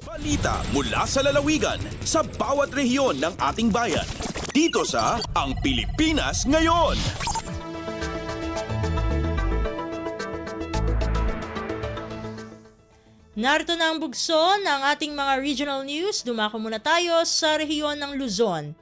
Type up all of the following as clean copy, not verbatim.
Balita mula sa lalawigan sa bawat rehiyon ng ating bayan. Dito sa Ang Pilipinas Ngayon. Narito na ang bugso ng ating mga regional news. Dumako muna tayo sa rehiyon ng Luzon.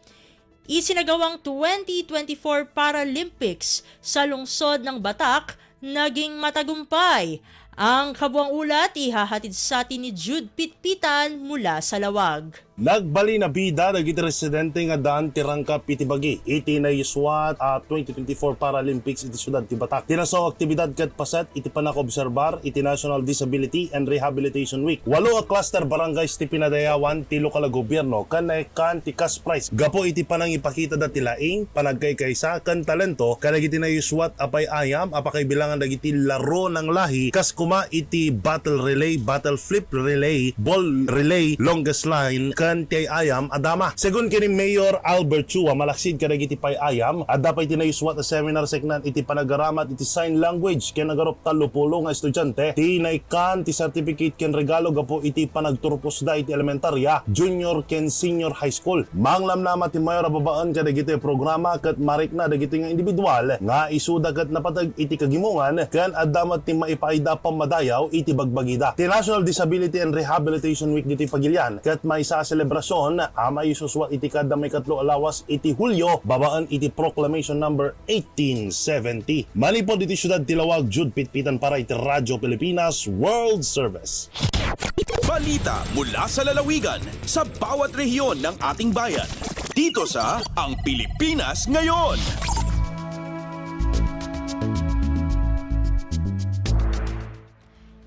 Isinagawang 2024 Paralympics sa lungsod ng Batak naging matagumpay. Ang kabuang ulat ihahatid sa atin ni Jude Pitpitan mula sa Lawag. Nagbali na bida dagiti residente nga daan tirangkap iti bagi. Iti na iswat 2024 Paralympics iti syudad ti Batak. Tinasaw aktibidad ket paset iti panakobserbar iti National Disability and Rehabilitation Week. 8 a cluster barangays ti pinadayawan ti lokal gobyerno kanay kan ti cash prize. Gapo iti panang ipakita dati laing panagkaykaysa kan talento kadagiti na iswat apay ayam apakay bilangan dagiti laro ng lahi kas kuma iti battle relay, battle flip relay, ball relay, longest line kan ti ayam adama. Segun kini Mayor Albert Chua malaksid kadagiti pay ayam adda pay tinayuswat a seminar seknan iti panagaramat iti sign language ken nagarop 30 nga estudyante ti naikan ti certificate ken regalo gapo iti panagturpos da iti elementarya, junior ken senior high school. Manglamnama ti Mayor babaan kadagiti programa ket marik na dagiti nga individual nga isuda ket napatag iti kagimungan ken addamat ti maipaida pamadayaw iti bagbagida. Ti National Disability and Rehabilitation Week diti Pagilian ket may sa selebrasyon amay isuswat iti kada may katlo alawas iti Hulyo babaan iti Proclamation number 1870. Manipod iti syudad ti Lawag, Jude Pitpitan para iti Radyo Pilipinas World Service. Balita mula sa lalawigan sa bawat rehiyon ng ating bayan. Dito sa Ang Pilipinas Ngayon.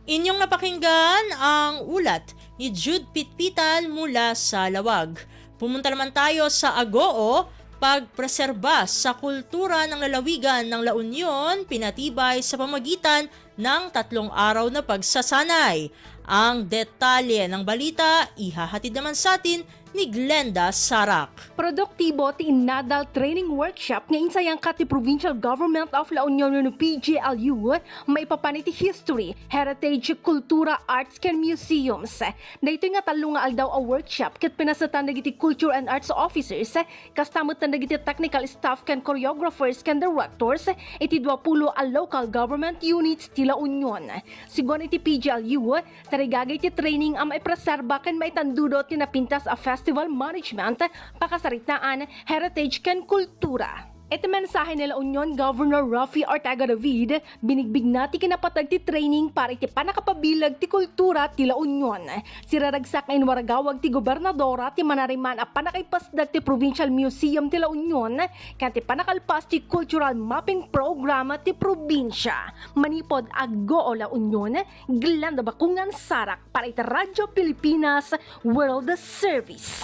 Inyong napakinggan ang ulat ni Jude Pitpitan mula sa Lawag. Pumunta naman tayo sa Agoo, pagpreserba sa kultura ng lalawigan ng La Union, pinatibay sa pamagitan ng 3 araw na pagsasanay. Ang detalye ng balita, ihahatid naman sa atin ni Glenda Sarak. Produktibo ti Inadal Training Workshop nga insayang ka ti Provincial Government of La Union no PGLU maipapaniti history, heritage, kultura, arts ken museums. Dayto nga talo nga aldaw a workshop ket pinasatan dagiti culture and arts officers kastamot na dagiti technical staff ken choreographers ken directors iti 20 a local government units ti La Union. Sigon iti PGLU tarigagay ti training am maipreserba ken maitandudot ti napintas a festival management, pakasaritaan, heritage ken kultura. Iti mensahe nila Union Governor Raffy Ortega David, binigbig na ti kinapatag ti training para iti panakapabilag ti kultura ti La Union. Siraragsak ngayon waragawag ti gobernadora ti manariman a panakaipasdag ti Provincial Museum ti La Union kan ti panakalpas ti cultural mapping program ti probinsya. Manipod Agoo La Union, Glenda Bakungan Sarak para iti Radyo Pilipinas World Service.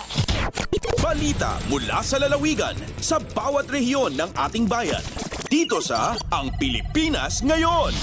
Balita mula sa lalawigan sa bawat rehiyon ng ating bayan. Dito sa Ang Pilipinas Ngayon.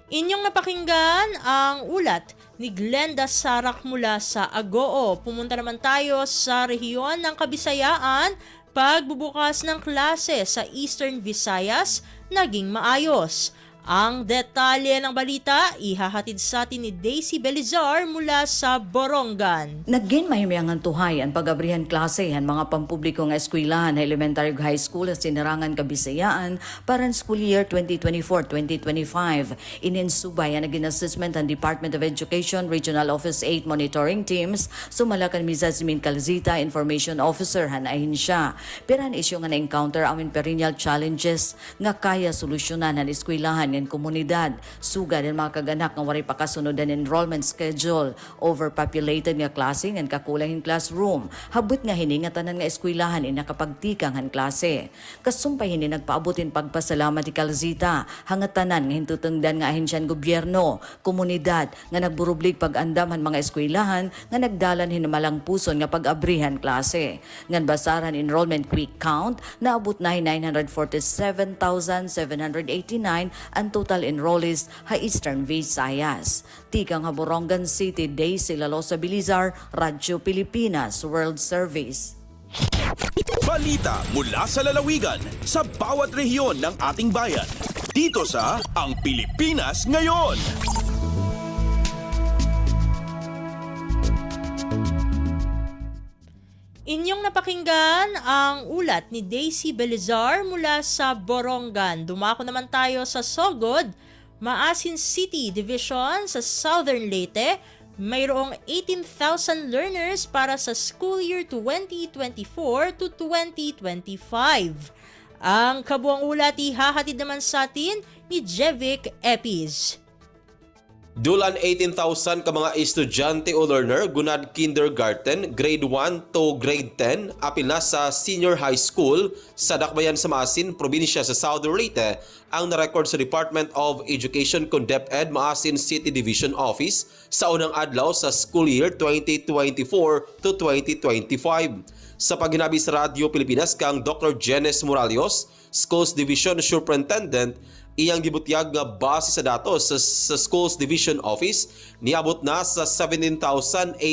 Inyong napakinggan ang ulat ni Glenda Sarak mula sa Agoo. Pumunta naman tayo sa rehiyon ng Kabisayaan. Pagbubukas ng klase sa Eastern Visayas naging maayos. Ang detalye ng balita, ihahatid sa atin ni Daisy Belizar mula sa Borongan. Naging mahimyangan tuhay ang pag-abrihan klase ang mga pampubliko nga eskwelahan na elementary high school sa Sinarangan, Kabisayaan para ang school year 2024-2025. Ininsubay ang naging assessment ang Department of Education Regional Office 8 monitoring teams sumalakan Mrs. Min Calzita, Information Officer han ahinsya. Pero ang isyu nga na-encounter ang perennial challenges nga kaya solusyonan ang eskwelahan ng komunidad. Sugad ang mga kaganak nga waray pakasunod ang enrollment schedule, overpopulated nga klase ng kakulangin classroom, habot nga hiningatanan nga eskwelahan in nakapagtikang han klase. Kasumpay hini nagpaabutin pagpasalamat ti Calzita, hangatanan nga hintutungdan nga ahensyan gobyerno, komunidad nga nagburublig pag-andam han mga eskwelahan nga nagdalan hinumalang puson nga pag-abrihan klase. Ngan basaran enrollment quick count, naabot na 947,789 ang total enrollees ha Eastern Visayas. Tikang ha Borongan City, Daisy Lalosa Belizar, Radyo Pilipinas World Service. Balita mula sa lalawigan sa bawat rehiyon ng ating bayan. Dito sa Ang Pilipinas Ngayon. Inyong napakinggan ang ulat ni Daisy Belizar mula sa Borongan. Dumako naman tayo sa Sogod, Maasin City Division sa Southern Leyte. Mayroong 18,000 learners para sa school year 2024 to 2025. Ang kabuang ulat ihahatid naman sa atin ni Jevic Epis. Dulan 18,000 ka mga estudyante o learner gunad kindergarten, grade 1 to grade 10, apil na sa senior high school sa Dakbayan sa Maasin, probinsya sa Southern Leyte, ang narecord sa Department of Education kung DepEd Maasin City Division Office sa unang adlaw sa school year 2024 to 2025. Sa paghinabi sa Radyo Pilipinas kang Dr. Jenes Moralios, Schools Division Superintendent, iyang gibutyag nga base sa datos sa Schools Division Office, niabot na sa 17,867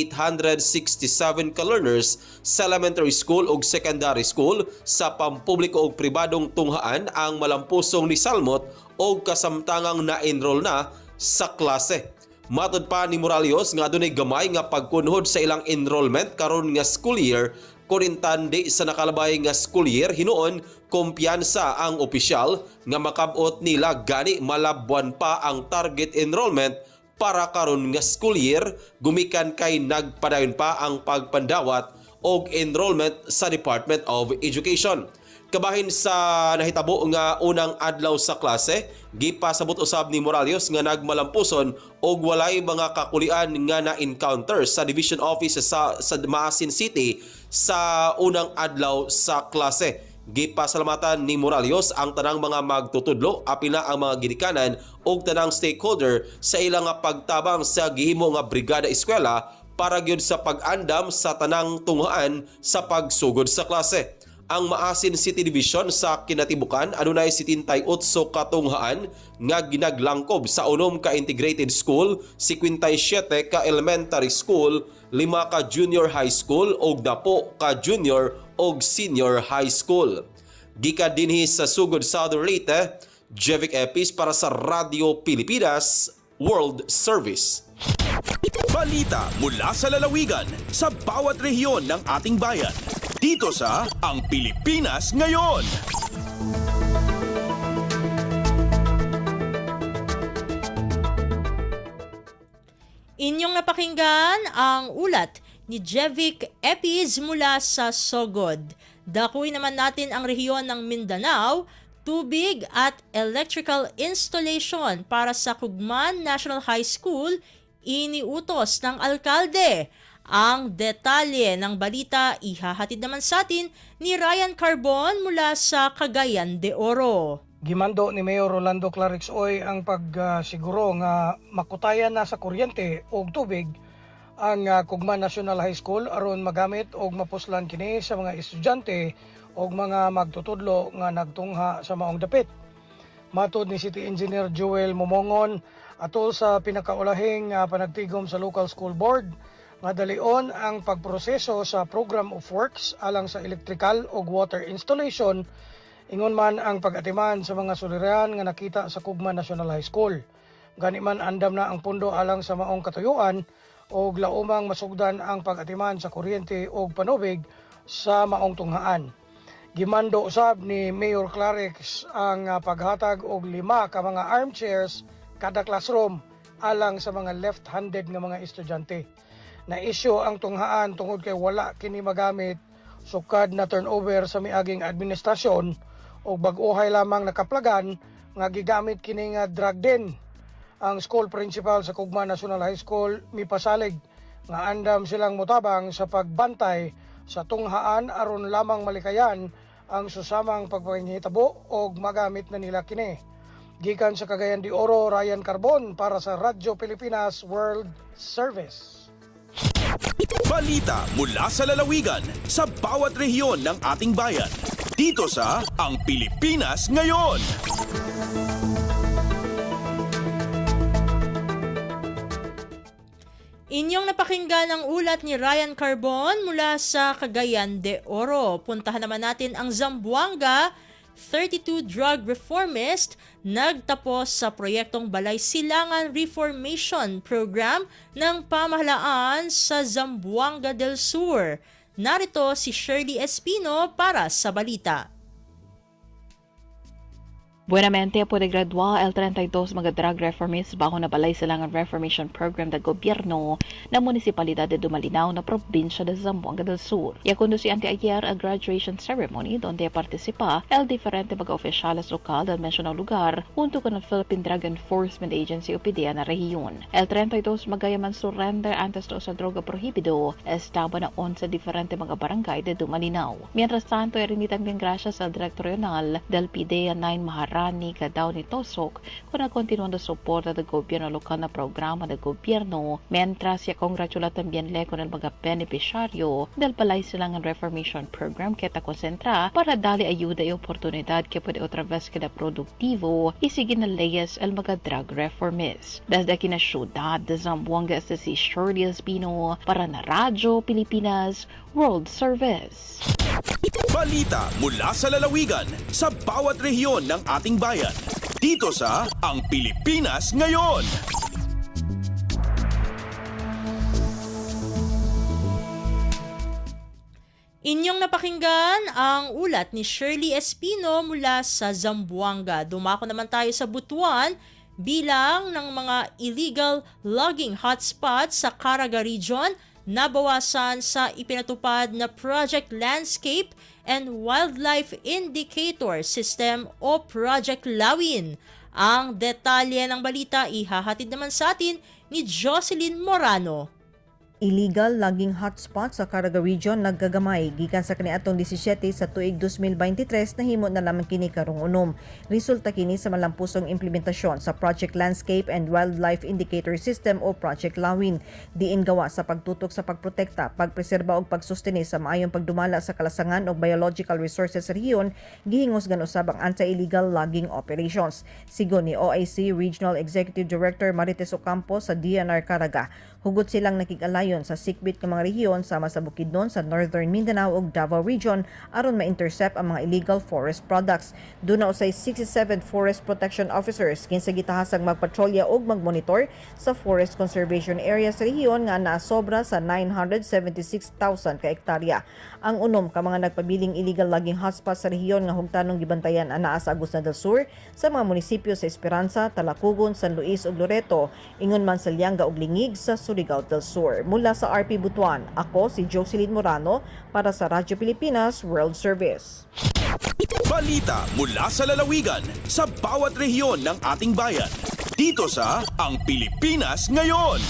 ka learners sa elementary school ug secondary school sa pampubliko ug pribadong tunghaan ang malampusong ni Salmot o kasamtangang na-enroll na sa klase. Matod pa ni Moralios nga adunay gamay nga pagkunhod sa ilang enrollment karon nga school year, kurintandi sa nakalabay nga school year, hinuon kumpiyansa ang opisyal nga makabot nila gani malabwan pa ang target enrollment para karon nga school year, gumikan kay nagpadayon pa ang pagpandawat og enrollment sa Department of Education. Kabahin sa nahitabo nga unang adlaw sa klase, gipasabot usab ni Moralios nga nagmalampuson og walay mga kakulian nga na-encounter sa division office sa Maasin City sa unang adlaw sa klase. Gipasalamatan ni Moralios ang tanang mga magtutudlo, apila ang mga ginikanan ug tanang stakeholder sa ilang pagtabang sa gihimo nga brigada eskwela para gyud sa pag-andam sa tanang tunghaan sa pagsugod sa klase. Ang Maasin City Division sa kinatibukan adunay 78 ka tunghaan nga ginaglangkob sa 6 ka integrated school, 57 ka elementary school, 5 ka junior high school ug 10 ka junior ug senior high school. Gikan dinhi sa Sugod Southern Leyte, Jevic Epis para sa Radio Pilipinas World Service. Balita mula sa lalawigan sa bawat rehiyon ng ating bayan. Dito sa Ang Pilipinas Ngayon. Inyong napakinggan ang ulat ni Jevic Epis mula sa Sogod. Dakuin naman natin ang rehiyon ng Mindanao, tubig at electrical installation para sa Kugman National High School, iniutos ng alkalde. Ang detalye ng balita ihahatid naman sa atin ni Ryan Carbon mula sa Cagayan de Oro. Gimando ni Mayor Rolando Clarix Oy ang pagsiguro nga makutayan na sa kuryente o tubig ang Kugman National High School aron magamit og mapuslan kini sa mga estudyante o mga magtutudlo nga nagtungha sa maong dapit. Matod ni City Engineer Joel Momongon atol sa pinakaulahing panagtigom sa local school board nga dalion ang pagproseso sa Program of Works alang sa electrical o water installation, ingon man ang pag-atiman sa mga suliran nga nakita sa Kugman National High School. Gani man andam na ang pundo alang sa maong katuyuan o laumang masugdan ang pag-atiman sa kuryente o panubig sa maong tunghaan. Gimando usab ni Mayor Clarix ang paghatag og 5 ka mga armchairs kada classroom alang sa mga left-handed nga mga estudyante. Na-issue ang tunghaan tungod kay wala kini magamit sukad na turnover sa miaging administrasyon o bag-uhay lamang nakaplagan nga gigamit kini nga drug den. Ang school principal sa Kugman National High School mipasalig nga andam silang mutabang sa pagbantay sa tunghaan aron lamang malikayan ang susamang pagpangihitabo o magamit na nila kini. Gikan sa Cagayan de Oro, Ryan Carbon para sa Radyo Pilipinas World Service. Balita mula sa lalawigan sa bawat rehiyon ng ating bayan. Dito sa Ang Pilipinas Ngayon. Inyong napakinggan ang ulat ni Ryan Carbon mula sa Cagayan de Oro. Puntahan naman natin ang Zamboanga. 32 drug reformists nagtapos sa proyektong Balay Silangan Reformation Program ng pamahalaan sa Zamboanga del Sur. Narito si Shirley Espino para sa balita. Buenamente puede graduar el 32 mga drug reformists bago na Balay Silangan Reformation Program ng gobyerno ng Munisipalidad de Dumalinaw na probinsya de Zamboanga del Sur. Ya conducí anteayer a graduation ceremony donde participa el diferente mga oficiales lokal del mencionado lugar junto con el Philippine Drug Enforcement Agency o PDEA na rehiyon. El 32 magayaman surrender antes do sa droga prohibido estaba na 11 diferente mga barangay de Dumalinaw. Mientras tanto, rinitang din gracias al Director Regional del PDEA 9 Maharani Gadao ni Tosok con el continuando soporte del gobierno local na programa del gobierno, mientras ya congratula también le con el mga beneficiario del Balay Silangan Reformation Program que ta concentra para darle ayuda y oportunidad que puede otra vez queda productivo y seguir na leyes el mga drug reformists. Desde aquí na syudad de Zamboanga, este si Shirley Espino para na Radyo Pilipinas World Service. Balita mula sa lalawigan sa bawat rehiyon ng ating bayan. Dito sa Ang Pilipinas Ngayon. Inyong napakinggan ang ulat ni Shirley Espino mula sa Zamboanga. Dumako naman tayo sa Butuan. Bilang ng mga illegal logging hotspots sa Caraga Region nabawasan sa ipinatupad na Project Landscape and Wildlife Indicator System o Project Lawin. Ang detalye ng balita ihahatid naman sa atin ni Jocelyn Morano. Illegal logging hotspot sa Caraga Region naggagamay gikan sa kaniadtong 17 sa tuig 2023 nahimo na lamang kini karong unom. Resulta kini sa malampusong implementasyon sa Project Landscape and Wildlife Indicator System o Project Lawin. Diin gawa sa pagtutok sa pagprotekta, pagpreserba ug pagsustene sa maayong pagdumala sa kalasangan ug biological resources sa rehiyon gihingos gan usab ang anti-illegal logging operations. Sigon ni OIC Regional Executive Director Marites Ocampo sa DNR Caraga, hugot silang nakig-alay sa sikbit ng mga rehiyon sama sa Bukidnon sa Northern Mindanao ug Davao Region aron ma-intercept ang mga illegal forest products. Doon na usay 67 forest protection officers kinsa gitahasang magpatrolya ug magmonitor sa forest conservation area sa rehiyon nga naasobra sa 976,000 ka hektarya. Ang unom ka mga nagpabiling illegal logging hotspots sa rehiyon nga hugtanong gibantayan anaa sa Agusan del Sur sa mga munisipyo sa Esperanza, Talacugon, San Luis ug Loreto, ingon man sa Lianga ug Lingig sa Surigao del Sur. Mula sa RP Butuan, ako si Jocelyn Morano para sa Radyo Pilipinas World Service. Balita mula sa lalawigan sa bawat rehiyon ng ating bayan. Dito sa Ang Pilipinas Ngayon.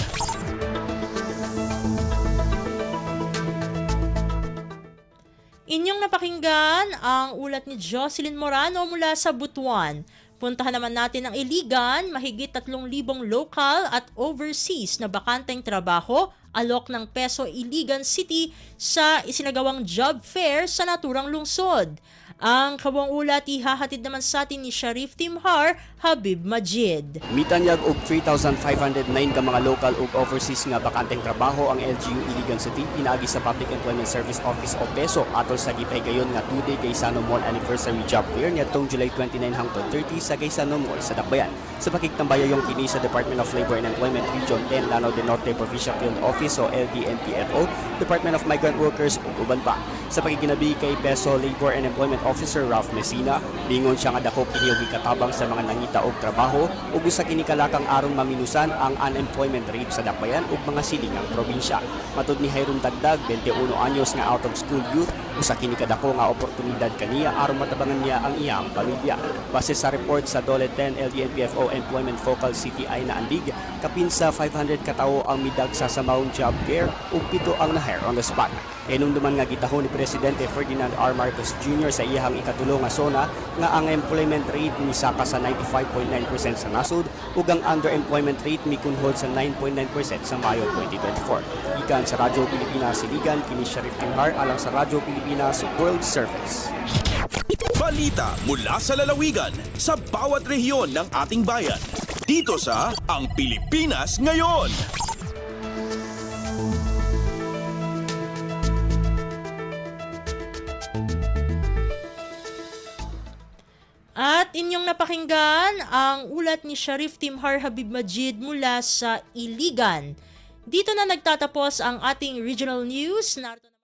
Inyong napakinggan ang ulat ni Jocelyn Morano mula sa Butuan. Puntahan naman natin ang Iligan, mahigit 3,000 local at overseas na bakanteng trabaho, alok ng Peso Iligan City sa isinagawang job fair sa naturang lungsod. Ang kabuang ulat ihahatid naman sa atin ni Sharif Timhar Habib Majid. Mitanyag og 3,509 ka mga local ug overseas nga bakanteng trabaho ang LGU Iligan City pinaagi sa Public Employment Service Office o PESO atol sa gipahigayon nga 2-day Gaisano Mall Anniversary Job Fair niadtong July 29 hangtod 30 sa Gaisano Mall sa Dakbayan. Sa pakiktambayayong kini sa Department of Labor and Employment Region 10 Lanao del Norte Provincial Field Office o LDNPFO, Department of Migrant Workers ug uban pa. Sa pakikinabi kay PESO Labor and Employment Officer Ralph Messina, lingon siya nga dako kini og gikatabang sa mga nangita og trabaho ug usa kini kalakang aron maminusan ang unemployment rate sa Dakbayan ug mga silingang probinsya. Matud ni Hyron Dagdag, 21 anyos nga out of school youth, usa kini kadako nga oportunidad kaniya aron matabangan niya ang iyang pamilya. Base sa report sa Dole 10 LDNPFO Employment Focal CTI na andig, kapin sa 500 katawo ang midagsa sa Mount Job Fair ug 7 ang na-hire on the spot. Inumduman nga gitahon ni Presidente Ferdinand R. Marcos Jr. sa iyahang ikatulo nga zona nga ang employment rate misaka sa 95.9% sa nasod ug ang underemployment rate mikunhod sa 9.9% sa Mayo 2024. Ikan sa Radyo Pilipinas Siligan, kini Sharif Timhar alang sa Radyo Pilipinas World Service. Balita mula sa lalawigan sa bawat rehiyon ng ating bayan. Dito sa Ang Pilipinas Ngayon. At inyong napakinggan ang ulat ni Sharif Timhar Habib Majid mula sa Iligan. Dito na nagtatapos ang ating regional news. Narito na